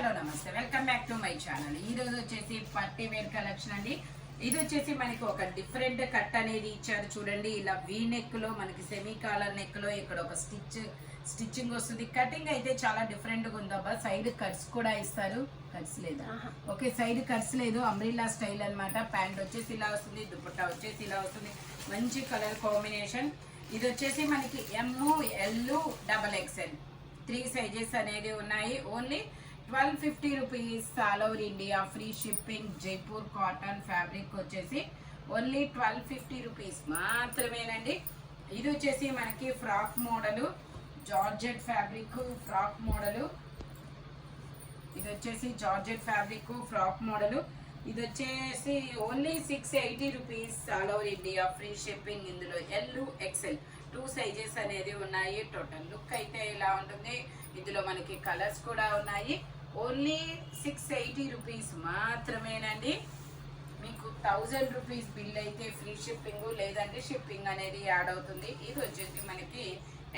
Hello నమస్తే, welcome back to my channel. ఈ రోజు వచ్చేసి పార్టీ వేర్ కలెక్షన్ అండి. ఇది వచ్చేసి మనకి ఒక డిఫరెంట్ కట్ అనేది ఇచ్చారు చూడండి. ఇలా వీ నెక్ లో మనకి సెమీ కాలర్ నెక్ లో ఇక్కడ ఒక స్టిచ్చింగ్ వస్తుంది. కటింగ్ అయితే చాలా డిఫరెంట్ గా ఉందబ్బా. సైడ్ కట్స్ కూడా ఇస్తారు. కట్స్ లేదా? ఓకే, సైడ్ కట్స్ లేదు, అంబ్రిల్లా స్టైల్ అన్నమాట. ప్యాంట్ వచ్చేసి ఇలా వస్తుంది, దుపట్టా వచ్చేసి ఇలా వస్తుంది. మంచి కలర్ కాంబినేషన్. ఇది వచ్చేసి మనకి ML, XL 3 సైజెస్ అనేది ఉన్నాయి. Only 1250 rupees all over India. Free shipping. Jaipur cotton fabric వచ్చేసి ఓన్లీ 1250 రూపీస్ మాత్రమేనండి. ఇది వచ్చేసి మనకి frock model, georgette fabric frock model. ఇది వచ్చేసి జార్జెట్ ఫ్యాబ్రిక్ ఫ్రాక్ మోడలు. ఇది వచ్చేసి only 680 rupees all over India. Free shipping. ఇందులో LXL 2 సైజెస్ అనేది ఉన్నాయి. టోటల్ లుక్ అయితే ఇలా ఉంటుంది. ఇందులో మనకి కలర్స్ కూడా ఉన్నాయి. ఓన్లీ 680 రూపీస్ మాత్రమేనండి. మీకు 1000 రూపీస్ బిల్ అయితే ఫ్రీ షిప్పింగ్, లేదంటే షిప్పింగ్ అనేది యాడ్ అవుతుంది. ఇది వచ్చేసి మనకి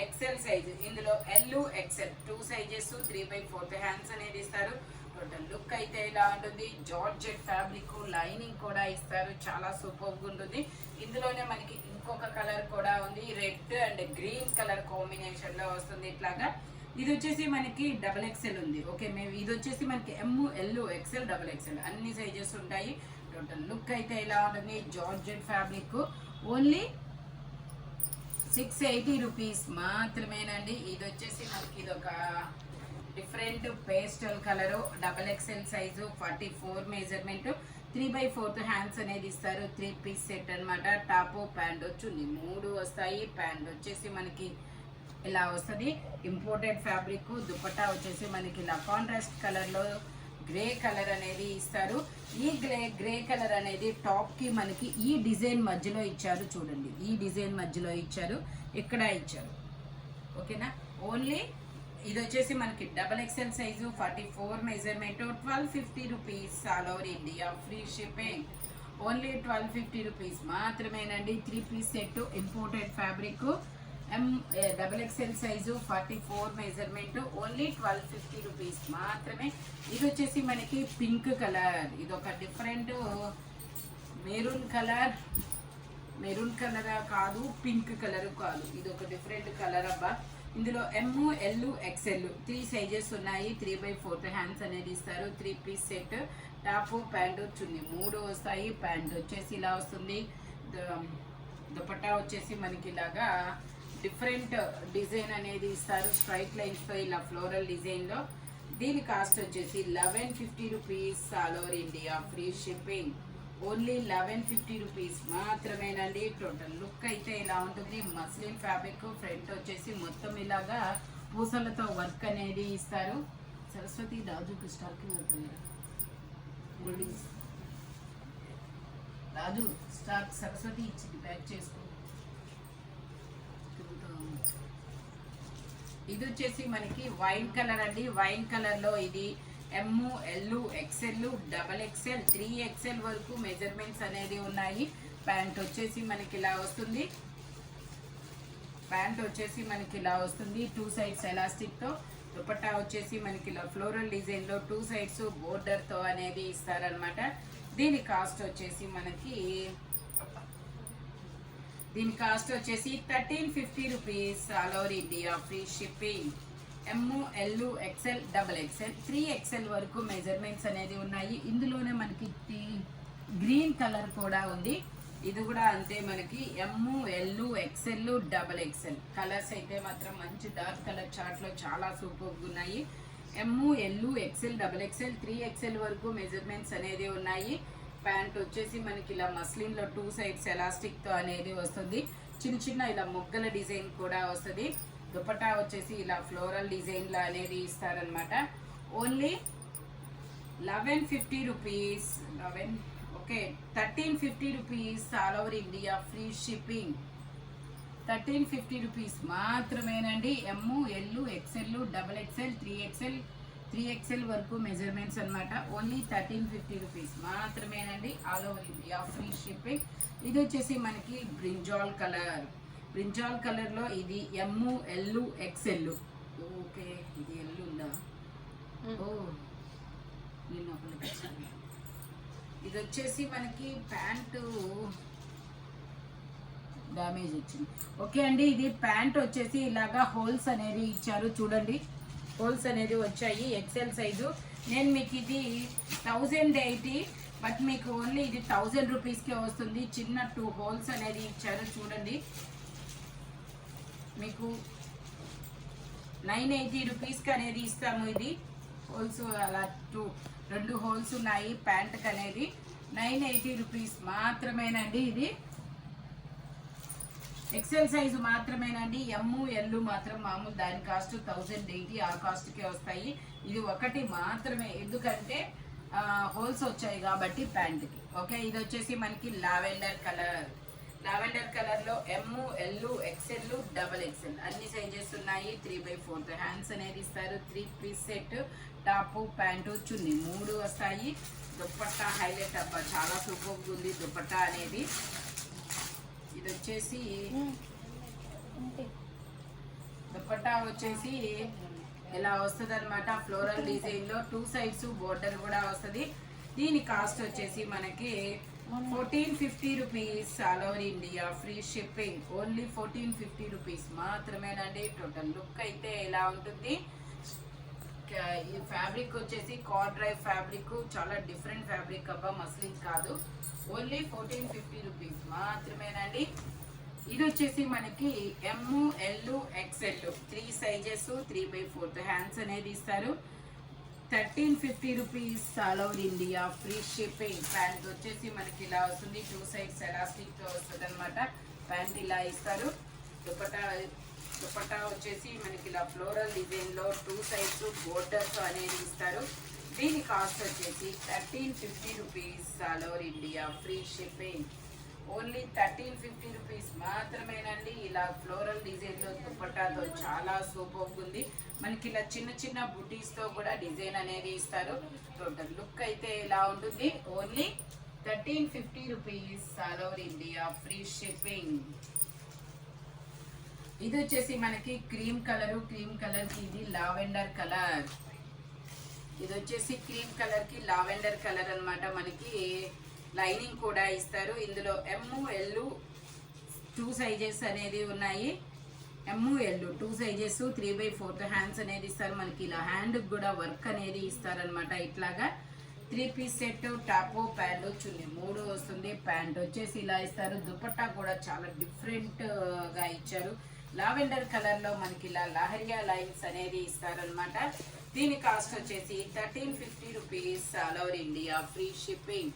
XL సైజు. ఇందులో LXL 2 సైజెస్ 3/4 హ్యాండ్స్ అనేది ఇస్తారు. టోటల్ లుక్ అయితే ఇలా ఉంటుంది. జార్జెట్ ఫ్యాబ్రిక్ లైనింగ్ కూడా ఇస్తారు. చాలా సూపర్గా ఉంటుంది. ఇందులోనే మనకి ఇంకొక కలర్ కూడా ఉంది. Red and green colour combination లో వస్తుంది ఇట్లాగా. ఇది వచ్చేసి మనకి XXL ఉంది. ఓకే, మేము ఇది వచ్చేసి మనకి ML, XL, XXL అన్ని సైజెస్ ఉంటాయి. టోటల్ లుక్ అయితే ఇలా ఉంటుంది. జార్జెట్ ఫ్యాబ్రిక్ ఓన్లీ 680 రూపీస్ మాత్రమేనండి. ఇది వచ్చేసి మనకి ఇది ఒక different pastel colour. XXL size, 44 measurement, 3/4 hands అనేది ఇస్తారు. 3 పీస్ సెట్ అనమాట. టాప్ ప్యాంట్ వచ్చి 3 వస్తాయి. ప్యాంట్ వచ్చేసి మనకి ఇలా వస్తుంది. Imported fabric. దుపట్టా వచ్చేసి మనకి ఇలా కాంట్రాస్ట్ కలర్ లో గ్రే కలర్ అనేది ఇస్తారు. ఈ గ్రే కలర్ అనేది టాప్ కి మనకి ఈ డిజైన్ మధ్యలో ఇచ్చారు చూడండి. ఈ డిజైన్ మధ్యలో ఇచ్చారు, ఇక్కడ ఇచ్చారు. ఓకేనా. ఓన్లీ ఇది వచ్చేసి మనకి XXL size, 44 measurement, 1250 rupees all over India. Free shipping. Only 1250 rupees మాత్రమేనండి. 3 piece set. Imported fabric. XXL size, 44 measurement, only 1250 rupees మాత్రమే. ఇది వచ్చేసి మనకి పింక్ కలర్. ఇది ఒక డిఫరెంట్ మెరూన్ కలర్ కాదు, పింక్ కలర్ కాదు, ఇది ఒక డిఫరెంట్ కలర్ అబ్బా. ఇందులో ML, XL 3 సైజెస్ ఉన్నాయి. 3/4 హ్యాండ్స్ అనేది ఇస్తారు. 3 పీస్ సెట్. టాప్ ప్యాంటు చున్నీ 3 వస్తాయి. ప్యాంట్ వచ్చేసి ఇలా వస్తుంది. దుపట్టా వచ్చేసి మనకి ఇలాగా డిఫరెంట్ డిజైన్ అనేది ఇస్తారు. స్ట్రైట్ లైన్స్ తో ఇలా ఫ్లోరల్ డిజైన్ లో. దీని కాస్ట్ వచ్చేసి 1150 rupees all over India. Free shipping. Only 1150 rupees మాత్రమేనండి. టోటల్ లుక్ అయితే ఇలా ఉంటుంది. Muslin fabric. ఫ్రంట్ వచ్చేసి మొత్తం ఇలాగా పూసలతో వర్క్ అనేది ఇస్తారు. సరస్వతి రాజుకి స్టాక్ అవుతుంది. రాజు స్టాక్ సరస్వతి ఇచ్చింది, ప్యాక్ చేసుకో. ఇది వచ్చేసి మనకి వైన్ కలర్ అండి. వైన్ కలర్ లో ఇది ML, XL, XXL, 3XL వరకు మెజర్మెంట్స్ అనేది ఉన్నాయి. ప్యాంట్ వచ్చేసి మనకి ఇలా వస్తుంది. 2 సైడ్స్ ఎలాస్టిక్ తో. దుపట్టా వచ్చేసి మనకి ఇలా ఫ్లోరల్ డిజైన్ లో 2 సైడ్స్ బోర్డర్ తో అనేది ఇస్తారనమాట. దీని కాస్ట్ వచ్చేసి 1350 rupees all over India. Free shipping. ML, XL, XXL, 3XL వరకు మెజర్మెంట్స్ అనేది ఉన్నాయి. ఇందులోనే మనకి గ్రీన్ కలర్ కూడా ఉంది. ఇది కూడా అంతే. మనకి ML, XL, XXL కలర్స్ అయితే మాత్రం మంచి డార్క్ కలర్ చార్ట్ లో చాలా సూపర్గా ఉన్నాయి. ML, XL, XXL, 3XL వరకు మెజర్మెంట్స్ అనేది ఉన్నాయి. ప్యాంట్ వచ్చేసి మనకి ఇలా మస్లిన్ లో 2 సైడ్స్ ఎలాస్టిక్ తో అనేది వస్తుంది. చిన్న ఇలా మొగ్గల డిజైన్ కూడా వస్తుంది. దుపట్టా వచ్చేసి ఇలా ఫ్లోరల్ డిజైన్ లో అనేది ఇస్తారనమాట. Only 1150 rupees. 1350 rupees all over India. Free shipping. 1350 rupees మాత్రమేనండి. ML, XL, XXL, 3XL వరకు మెజర్మెంట్స్ అనమాట. ఓన్లీ 1350 రూపీస్ మాత్రమేనండి. All over India. Free shipping. ఇది వచ్చేసి మనకి బ్రింజాల్ కలర్ లో ఇది ML, XL. ఓకే, ఇది ఎల్ ఉందా? ఓ ఇది వచ్చేసి మనకి ప్యాంటు డ్యామేజ్ వచ్చింది. ఓకే అండి, ఇది ప్యాంట్ వచ్చేసి ఇలాగా హోల్స్ అనేది ఇచ్చారు చూడండి, హోల్స్ అనేది వచ్చాయి ఎక్సెల్ సైజు. నేను మీకు ఇది 1080, బట్ మీకు ఓన్లీ ఇది 1000 రూపీస్కే వస్తుంది. చిన్న 2 హోల్స్ అనేది ఇచ్చారు చూడండి. మీకు 980 రూపీస్కి అనేది ఇస్తాము. ఇది హోల్స్ అలా 2 హోల్స్ ఉన్నాయి ప్యాంట్కి అనేది. 980 రూపీస్ మాత్రమేనండి. ఇది ఎక్సెల్ సైజు మాత్రమేనండి. ఎల్ మాత్రం మామూలు దాని కాస్ట్ 1080, ఆ కాస్ట్కే వస్తాయి. ఇది ఒకటి మాత్రమే, ఎందుకంటే హోల్స్ వచ్చాయి కాబట్టి ప్యాంట్కి. ఓకే, ఇది వచ్చేసి మనకి లావెండర్ కలర్లో ఎల్, ఎక్సెల్, డబల్ ఎక్సెల్ అన్ని సైజెస్ ఉన్నాయి. 3/4 హ్యాండ్స్ అనేది ఇస్తారు. 3 పీస్ సెట్, టాపు, ప్యాంటు, చున్నీ 3 వస్తాయి. దుప్పట్టా హైలైట్ అబ్బా, చాలా సూపర్గా ఉంది దుప్పట్టా అనేది. ఇది వచ్చేసి దుపట్టా వచ్చేసి ఇలా వస్తుంది అనమాట, ఫ్లోరల్ డిజైన్ లో 2 సైడ్స్ బోర్డర్ కూడా వస్తుంది. దీని కాస్ట్ వచ్చేసి మనకి 1450 rupees, all over India free shipping. Only 1450 rupees మాత్రమేనండి. టోటల్ లుక్ అయితే ఇలా ఉంటుంది. ఈ ఫ్యాబ్రిక్ వచ్చేసి కార్డ్రైవ్ ఫ్యాబ్రిక్, చాలా డిఫరెంట్ ఫ్యాబ్రిక్ అబ్బా, మస్లిన్ కాదు. ఓన్లీ 1450 రూపీస్ మాత్రమేనండి. ఇది వచ్చేసి మనకి ఎల్, ఎక్సెల్ 3 సైజెస్, 3/4 హ్యాండ్స్ అనేది ఇస్తారు. 1350 rupees, all over India free shipping. Pant వచ్చేసి మనకి ఇలా వస్తుంది, 2 సైడ్స్ ఎలాస్టిక్ తో వస్తుంది అనమాట. ప్యాంట్ ఇలా ఇస్తారు. దుపట్టా వచ్చేసి మనకి ఇలా ఫ్లోరల్ డిజైన్ లో 2 సైడ్స్ బోర్డర్స్ అనేది ఇస్తారు. దీని కాస్ట్ వచ్చేసి 1350 rupees, all over India free shipping. Only 1350 rupees మాత్రమేనండి. ఇలా ఫ్లోరల్ డిజైన్ లో దుపట్టాతో చాలా సూపర్ ఉంది. మనకి ఇలా చిన్న చిన్న బుటీస్ తో కూడా డిజైన్ అనేది ఇస్తారు. టోటల్ లుక్ అయితే ఇలా ఉంటుంది. Only 1350 rupees, all over India free shipping. ఇది వచ్చేసి మనకి క్రీమ్ కలర్ కి ఇది లావెండర్ కలర్. ఇది వచ్చేసి క్రీమ్ కలర్ కి లావెండర్ కలర్ అన్నమాట. మనకి లైనింగ్ కూడా ఇస్తారు. ఇందులో ఎల్ 2 సైజెస్ అనేది ఉన్నాయి. ఎల్ 2 సైజెస్, 3/4 హ్యాండ్స్ అనేది ఇస్తారు. మనకి ఇలా హ్యాండ్ కూడా వర్క్ అనేది ఇస్తారనమాట. ఇట్లాగా 3 పీస్ సెట్, టాపు, ప్యాంటు, చున్నీ 3 వస్తుంది. ప్యాంట్ వచ్చేసి ఇలా ఇస్తారు. దుపట్టా కూడా చాలా డిఫరెంట్ గా ఇచ్చారు. లావెండర్ కలర్ లో మనకి ఇలా లహరియా లైన్స్ అనేది ఇస్తారనమాట. దీని కాస్ట్ వచ్చేసి 1350 rupees, all over India free shipping.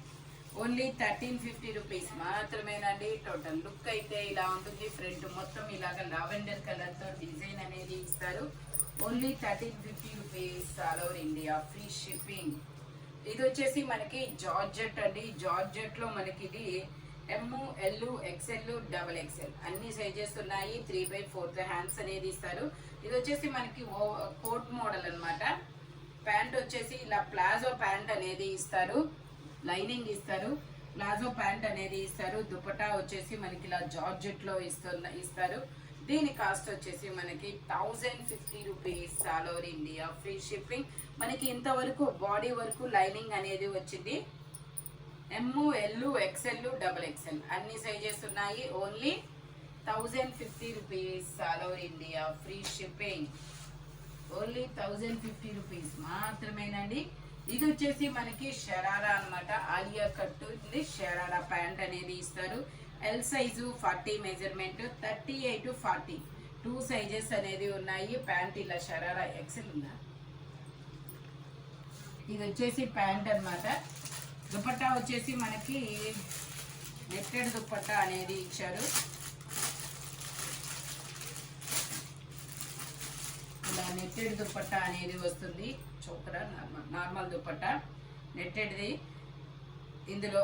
Only 1350 rupees మాత్రమేనండి. టోటల్ లుక్ అయితే ఇలా ఉంటుంది. ఫ్రంట్ మొత్తం ఇలాగ లావెండర్ కలర్ తో డిజైన్ అనేది ఇస్తారు. Only 1350 rupees, all over India free shipping. ఇది వచ్చేసి మనకి జార్జెట్ అండి. జార్జెట్ లో మనకి ఇది ఎల్, ఎక్సెల్, డబల్ ఎక్సెల్ అన్ని సైజెస్ ఉన్నాయి. 3/4 హ్యాండ్స్ అనేది ఇస్తారు. ఇది వచ్చేసి మనకి కోట్ మోడల్ అన్నమాట. ప్యాంట్ వచ్చేసి ఇలా ప్లాజో ప్యాంట్ అనేది ఇస్తారు. లైనింగ్ ఇస్తారు, ప్లాజో ప్యాంట్ అనేది ఇస్తారు. దుపట్టా వచ్చేసి మనకి ఇలా జార్జెట్ లో ఇస్తారు. దీని కాస్ట్ వచ్చేసి మనకి 1050 rupees, all over India free shipping. మనకి ఇంతవరకు బాడీ వరకు లైనింగ్ అనేది వచ్చింది. ఎల్, ఎక్సెల్, డబల్ ఎక్సెల్ అన్ని సైజెస్ ఉన్నాయి. Only 1050 rupees, all over India free shipping. Only 1050 rupees మాత్రమేనండి. ఇది వచ్చేసి మనకి షరారా అన్నమాట. ఆలియా కట్ ఉంది. షరారా ప్యాంట్ అనేది ఇస్తారు. L size 40 measurement, 38 to 40 2 sizes అనేది ఉన్నాయి. ప్యాంట్ ఇలా షరారా ఎక్సెల్ ఉందా. ఇది వచ్చేసి ప్యాంట్ అన్నమాట. దుపట్టా వచ్చేసి మనకి నెట్టెడ్ దుపట్టా అనేది ఇచ్చారు. ఇలా నెట్టెడ్ దుపట్టా అనేది వస్తుంది. చోకరా నార్మల్ దుపట్టా నెట్టెడ్ది. ఇందులో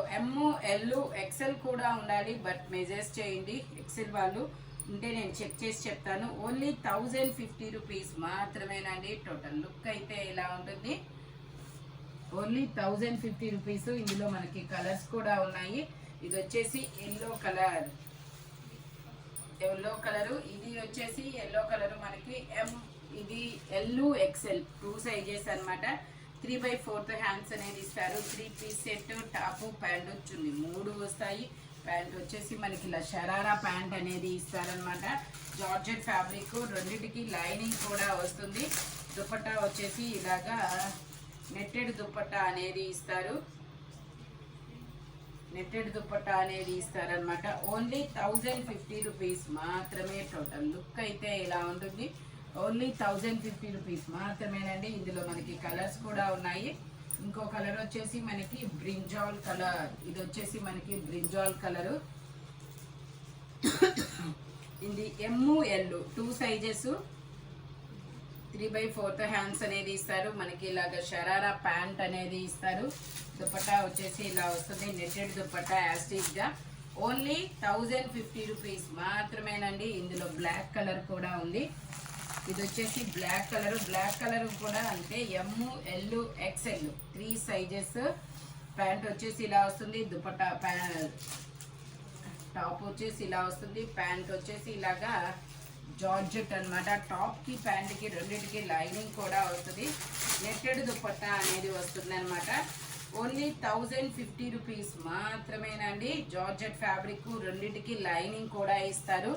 ఎల్, ఎక్సెల్ కూడా ఉండాలి, బట్ మెజర్స్ చేయండి. ఎక్సెల్ వాళ్ళు ఉంటే నేను చెక్ చేసి చెప్తాను. ఓన్లీ 1050 రూపీస్ మాత్రమేనండి. టోటల్ లుక్ అయితే ఇలా ఉంటుంది. Only 1050 rupees. ఇందులో మనకి కలర్స్ కూడా ఉన్నాయి. ఇది వచ్చేసి ఎల్లో కలర్. ఇది వచ్చేసి ఎల్లో కలర్. మనకి ఇది ఎల్, ఎక్సెల్ 2 సైజెస్ అన్నమాట. 3/4 హ్యాండ్స్ అనేది ఇస్తారు. 3 పీస్ సెట్, టాప్ ప్యాంట్ చున్నీ 3 వస్తాయి. ప్యాంట్ వచ్చేసి మనకి ఇలా షరారా ప్యాంట్ అనేది ఇస్తారనమాట. జార్జెట్ ఫ్యాబ్రిక్, రెండింటికి లైనింగ్ కూడా వస్తుంది. దుపట్టా వచ్చేసి ఇలాగా నెట్టెడ్ దుపట్టా అనేది ఇస్తారు. నెట్టెడ్ దుపట్టా అనేది ఇస్తారనమాట. ఓన్లీ 1050 రూపీస్ మాత్రమే. టోటల్ లుక్ అయితే ఇలా ఉంటుంది. ఓన్లీ 1050 రూపీస్ మాత్రమేనండి. ఇందులో మనకి కలర్స్ కూడా ఉన్నాయి. ఇంకో కలర్ వచ్చేసి మనకి బ్రింజాల్ కలర్. ఇది వచ్చేసి మనకి బ్రింజాల్ కలరు. ఇది ML 2 సైజెస్, 3/4 హ్యాండ్స్ అనేది ఇస్తారు. మనకి ఇలాగ షరారా ప్యాంట్ అనేది ఇస్తారు. దుపట్టా వచ్చేసి ఇలా వస్తుంది. నెట్టెడ్ దుపట్టా యాస్టీజ్గా. ఓన్లీ 1050 రూపీస్ మాత్రమేనండి. ఇందులో బ్లాక్ కలర్ కూడా ఉంది. ఇది వచ్చేసి బ్లాక్ కలర్. బ్లాక్ కలర్ కూడా అంటే ML XL 3 సైజెస్. ప్యాంట్ వచ్చేసి ఇలా వస్తుంది. దుపట్టా టాప్ వచ్చేసి ఇలా వస్తుంది. ప్యాంట్ వచ్చేసి ఇలాగా జార్జెట్ అనమాట. టాప్కి ప్యాంట్కి రెండింటికి లైనింగ్ కూడా వస్తుంది. నెట్టెడ్ దుపట్టా అనేది వస్తుంది అనమాట. ఓన్లీ 1050 రూపీస్ మాత్రమేనండి. జార్జెట్ ఫ్యాబ్రిక్, రెండింటికి లైనింగ్ కూడా ఇస్తారు.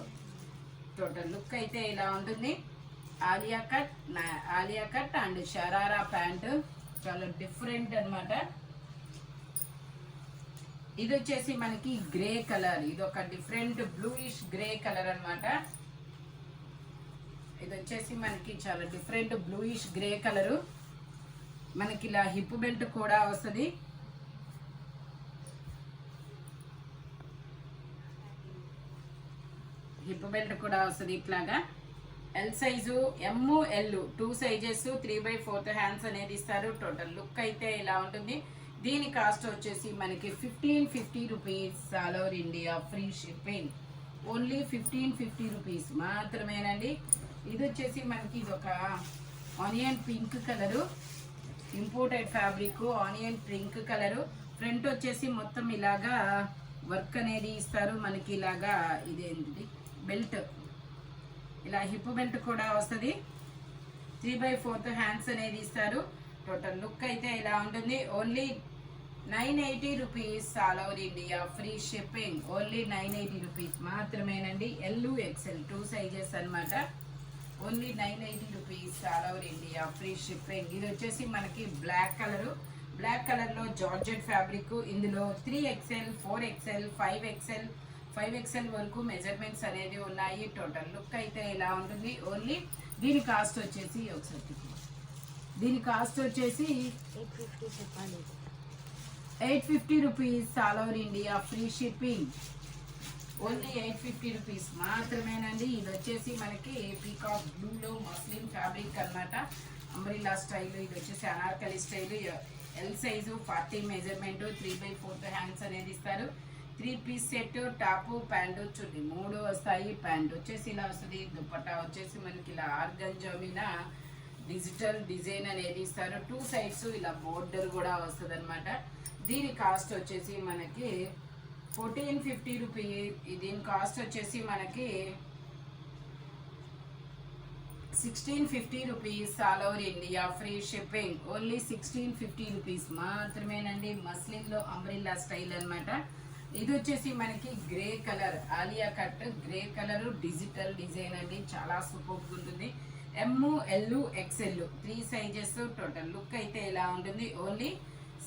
టోటల్ లుక్ అయితే ఇలా ఉంటుంది. Alia cut and sharara pant చాలా డిఫరెంట్ అనమాట. ఇది వచ్చేసి మనకి గ్రే కలర్. ఇది ఒక డిఫరెంట్ బ్లూయిష్ గ్రే కలర్ అనమాట. ఇది వచ్చేసి మనకి చాలా డిఫరెంట్ బ్లూయిష్ గ్రే కలరు. మనకి ఇలా హిప్ బెల్ట్ కూడా వస్తుంది. హిప్ బెల్ట్ కూడా వస్తుంది ఇట్లాగా. L size, ML 2 sizes, 3/4 hands అనేది ఇస్తారు. టోటల్ లుక్ అయితే ఇలా ఉంటుంది. దీని కాస్ట్ వచ్చేసి మనకి 1550 rupees. All over India free shipping. Only 1550 rupees మాత్రమేనండి. ఇది వచ్చేసి మనకి ఇది ఒక onion pink colour. Imported fabric, onion pink colour. Front వచ్చేసి మొత్తం ఇలాగా వర్క్ అనేది ఇస్తారు. మనకి ఇలాగా ఇదేంటి బెల్ట్, ఇలా హిప్ బెల్ట్ కూడా వస్తుంది. 3/4 హ్యాండ్స్ అనేది ఇస్తారు. టోటల్ లుక్ అయితే ఇలా ఉంటుంది. Only 980 rupees. All over India free shipping. Only 980 rupees మాత్రమేనండి. LU XL 2 సైజెస్ అనమాట. Only 980 rupees. All over India free shipping. ఇది వచ్చేసి మనకి బ్లాక్ కలరు. బ్లాక్ కలర్లో జార్జెట్ ఫ్యాబ్రిక్. ఇందులో 3XL, 4XL, 5XL వరకు మెజర్మెంట్స్ అనేది ఉన్నాయి. టోటల్ లుక్ అయితే ఇలా ఉంటుంది. ఓన్లీ దీని కాస్ట్ వచ్చేసి దీని కాస్ట్ వచ్చేసి 850 rupees. All over India free shipping. Only 850 rupees మాత్రమేనండి. ఇది వచ్చేసి మనకి పీకాక్ బ్లూలో మస్లిన్ ఫ్యాబ్రిక్ అనమాట. Umbrella style. ఇది వచ్చేసి Anarkali style. L size, 40 measurement, 3/4 hands అనేది ఇస్తారు. 3 పీస్ సెట్, టాపు ప్యాంటు చున్నీ 3 వస్తాయి. ప్యాంట్ వచ్చేసి ఇలా వస్తుంది. దుపట్టా వచ్చేసి మనకి ఇలా ఆర్గంజా మీద డిజిటల్ డిజైన్ అనేది ఇస్తారు. 2 సైడ్స్ ఇలా బోర్డర్ కూడా వస్తుంది అనమాట. దీని కాస్ట్ వచ్చేసి మనకి 1450 రూపీస్. దీని కాస్ట్ వచ్చేసి మనకి 1650 rupees. All over India free shipping. Only 1650 rupees మాత్రమేనండి. మస్లిన్లో అంబ్రిల్లా స్టైల్ అనమాట. ఇది వచ్చేసి మనకి grey colour, Alia cut grey colour, digital design అండి. చాలా సూపర్గా ఉంటుంది. ML XL 3 sizes. Total look అయితే ఇలా ఉంటుంది. Only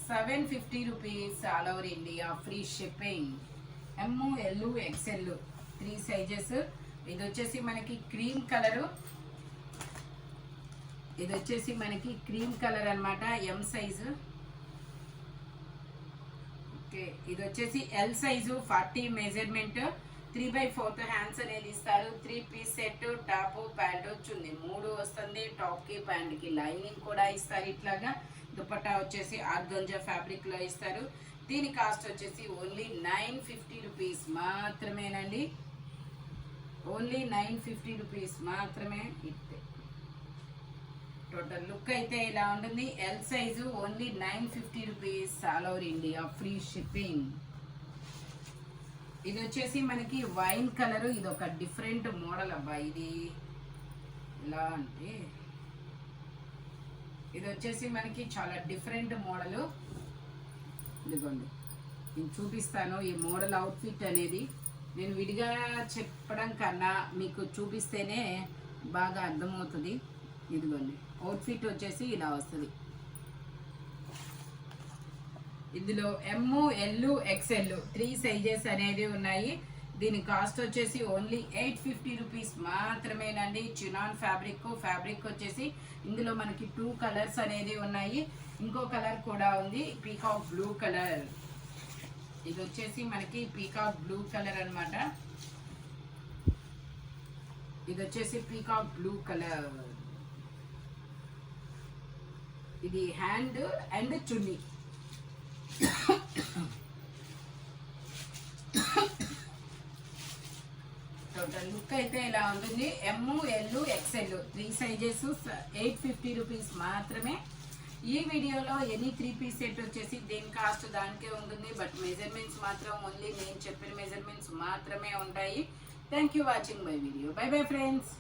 750 rupees. All over India free shipping. ML XL 3 sizes. ఇది వచ్చేసి మనకి క్రీమ్ కలరు. ఇది వచ్చేసి మనకి క్రీమ్ కలర్ అనమాట. M size. ఓకే, ఇది వచ్చేసి ఎల్ సైజు, 40 మెజర్మెంట్, 3/4 హ్యాండ్స్ అనేది ఇస్తారు. 3 పీస్ సెట్, టాప్ ప్యాంటు చున్నీ 3 వస్తుంది. టాప్కి ప్యాంట్కి లైనింగ్ కూడా ఇస్తారు. ఇట్లాగా దుపట్టా వచ్చేసి ఆర్గంజా ఫ్యాబ్రిక్ లో ఇస్తారు. దీని కాస్ట్ వచ్చేసి ఓన్లీ 950 రూపీస్ మాత్రమేనండి. ఓన్లీ 950 రూపీస్ మాత్రమే. టోటల్ లుక్ అయితే ఇలా ఉంటుంది. L size, only 950 rupees. All over India free shipping. ఇది వచ్చేసి మనకి వైన్ కలర్. ఇది ఒక డిఫరెంట్ మోడల్ అబ్బా. ఇది ఎలా అంటే ఇది వచ్చేసి మనకి చాలా డిఫరెంట్ మోడల్. ఇదిగోండి నేను చూపిస్తాను ఈ మోడల్ అవుట్ఫిట్ అనేది. నేను విడిగా చెప్పడం కన్నా మీకు చూపిస్తేనే బాగా అర్థమవుతుంది. ఇదిగోండి అవుట్ఫిట్ వచ్చేసి ఇలా వస్తుంది. ఇందులో ఎమ్, ఎల్, ఎక్స్ఎల్ 3 సైజెస్ అనేది ఉన్నాయి. దీని కాస్ట్ వచ్చేసి ఓన్లీ 850 రూపీస్ మాత్రమేనండి. చినాన్ ఫ్యాబ్రిక్ వచ్చేసి ఇందులో మనకి 2 కలర్స్ అనేది ఉన్నాయి. ఇంకో కలర్ కూడా ఉంది, పీకాక్ బ్లూ కలర్. ఇది వచ్చేసి మనకి పీకాక్ బ్లూ కలర్ అన్నమాట. ఇది వచ్చేసి పీకాక్ బ్లూ కలర్. ఇది hand and chunni. Total look అయితే ఇలా ఉంటుంది. ఎమ్, ఎల్, ఎక్స్ఎల్ 3 సైజెస్ 850 రూపీస్ మాత్రమే. ఈ వీడియోలో ఎనీ 3 పీస్ సెట్ వచ్చేసి దేని కాస్ట్ దానికే ఉంటుంది. బట్ మెజర్మెంట్స్ మాత్రం ఓన్లీ నేను చెప్పిన మెజర్మెంట్స్ మాత్రమే ఉంటాయి. Thank you watching my video. By bye friends.